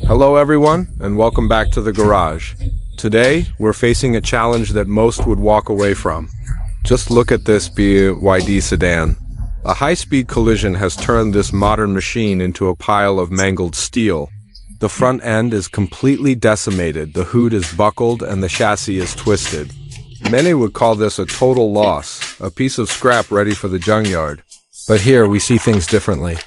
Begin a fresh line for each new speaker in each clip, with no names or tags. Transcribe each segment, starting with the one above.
Hello everyone, and welcome back to the garage. Today, we're facing a challenge that most would walk away from. Just look at this BYD sedan. A high-speed collision has turned this modern machine into a pile of mangled steel. The front end is completely decimated, the hood is buckled, and the chassis is twisted. Many would call this a total loss, a piece of scrap ready for the junkyard. But here, we see things differently.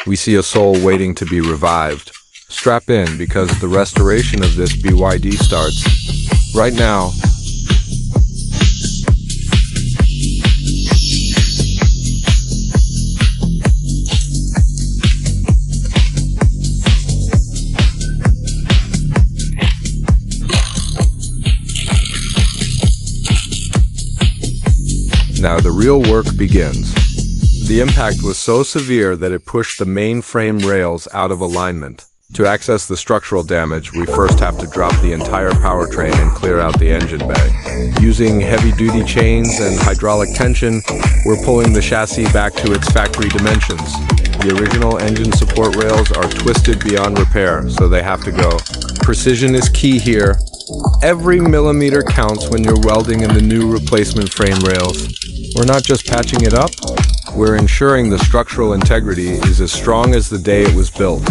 We see a soul waiting to be revived. Strap in, because the restoration of this BYD starts right now. Now the real work begins. The impact was so severe that it pushed the main frame rails out of alignment. To access the structural damage, we first have to drop the entire powertrain and clear out the engine bay. Using heavy-duty chains and hydraulic tension, we're pulling the chassis back to its factory dimensions. The original engine support rails are twisted beyond repair, so they have to go. Precision is key here. Every millimeter counts when you're welding in the new replacement frame rails. We're not just patching it up, we're ensuring the structural integrity is as strong as the day it was built.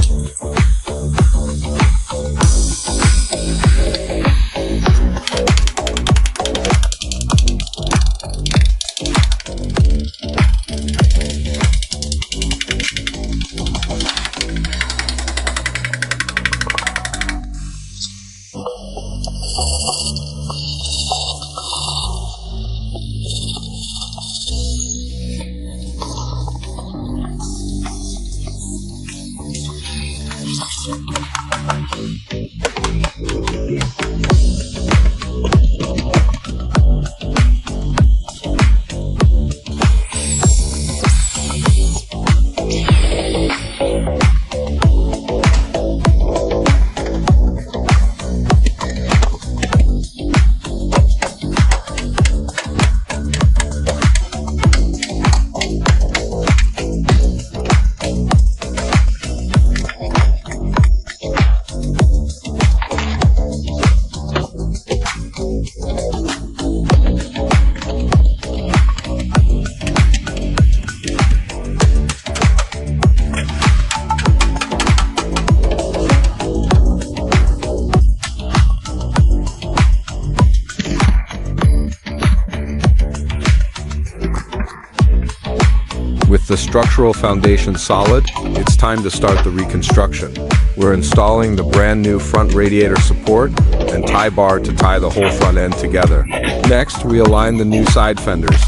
With the structural foundation solid, it's time to start the reconstruction. We're installing the brand new front radiator support and tie bar to tie the whole front end together. Next, we align the new side fenders.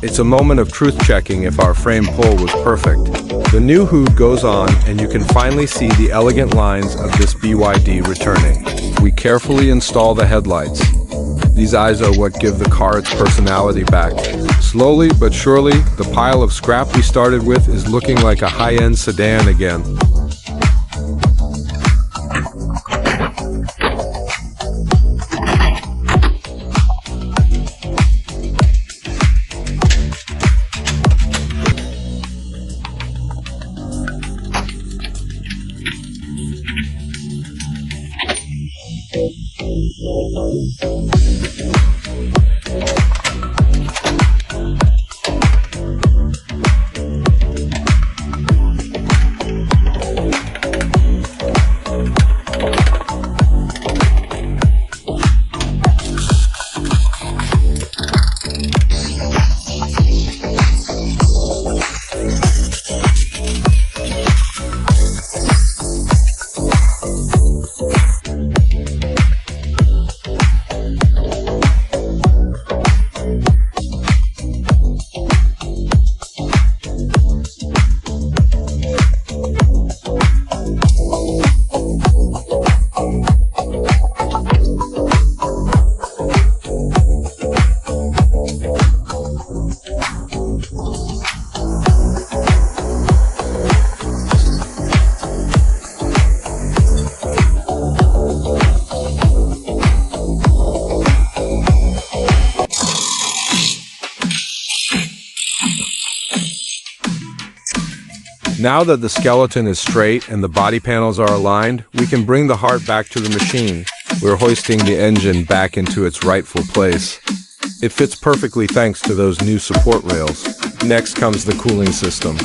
It's a moment of truth checking if our frame pull was perfect. The new hood goes on and you can finally see the elegant lines of this BYD returning. We carefully install the headlights. These eyes are what give the car its personality back. Slowly but surely, the pile of scrap we started with is looking like a high-end sedan again. Now that the skeleton is straight and the body panels are aligned, we can bring the heart back to the machine. We're hoisting the engine back into its rightful place. It fits perfectly thanks to those new support rails. Next comes the cooling system.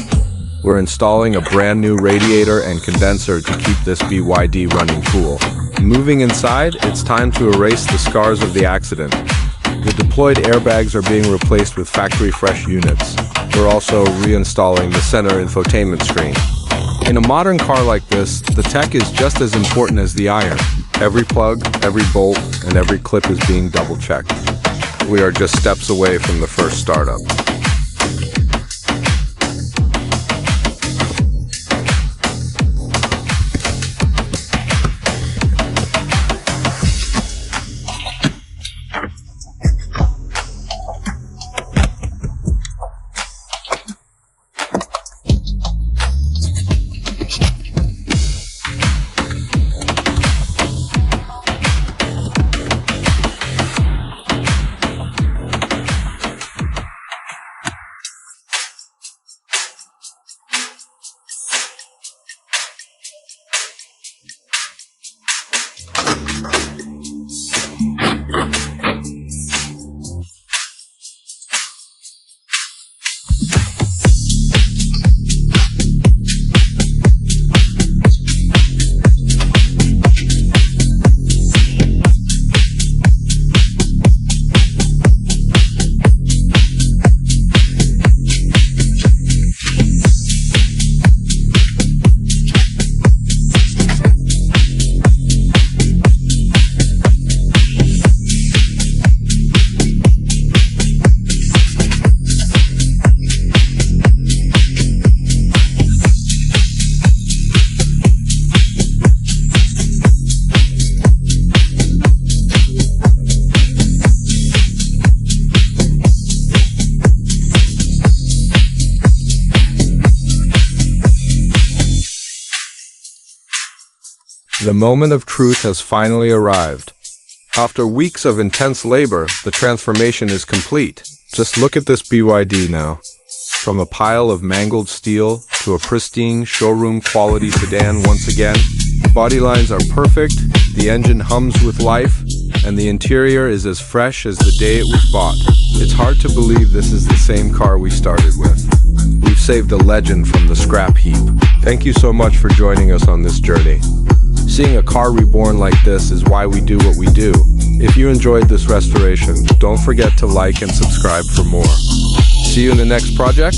We're installing a brand new radiator and condenser to keep this BYD running cool. Moving inside, it's time to erase the scars of the accident. The deployed airbags are being replaced with factory-fresh units. We're also reinstalling the center infotainment screen. In a modern car like this, the tech is just as important as the iron. Every plug, every bolt, and every clip is being double-checked. We are just steps away from the first startup. The moment of truth has finally arrived. After weeks of intense labor, the transformation is complete. Just look at this BYD now. From a pile of mangled steel to a pristine showroom quality sedan once again. Body lines are perfect, the engine hums with life, and the interior is as fresh as the day it was bought. It's hard to believe this is the same car we started with. We've saved a legend from the scrap heap. Thank you so much for joining us on this journey. Seeing a car reborn like this is why we do what we do. If you enjoyed this restoration, don't forget to like and subscribe for more. See you in the next project.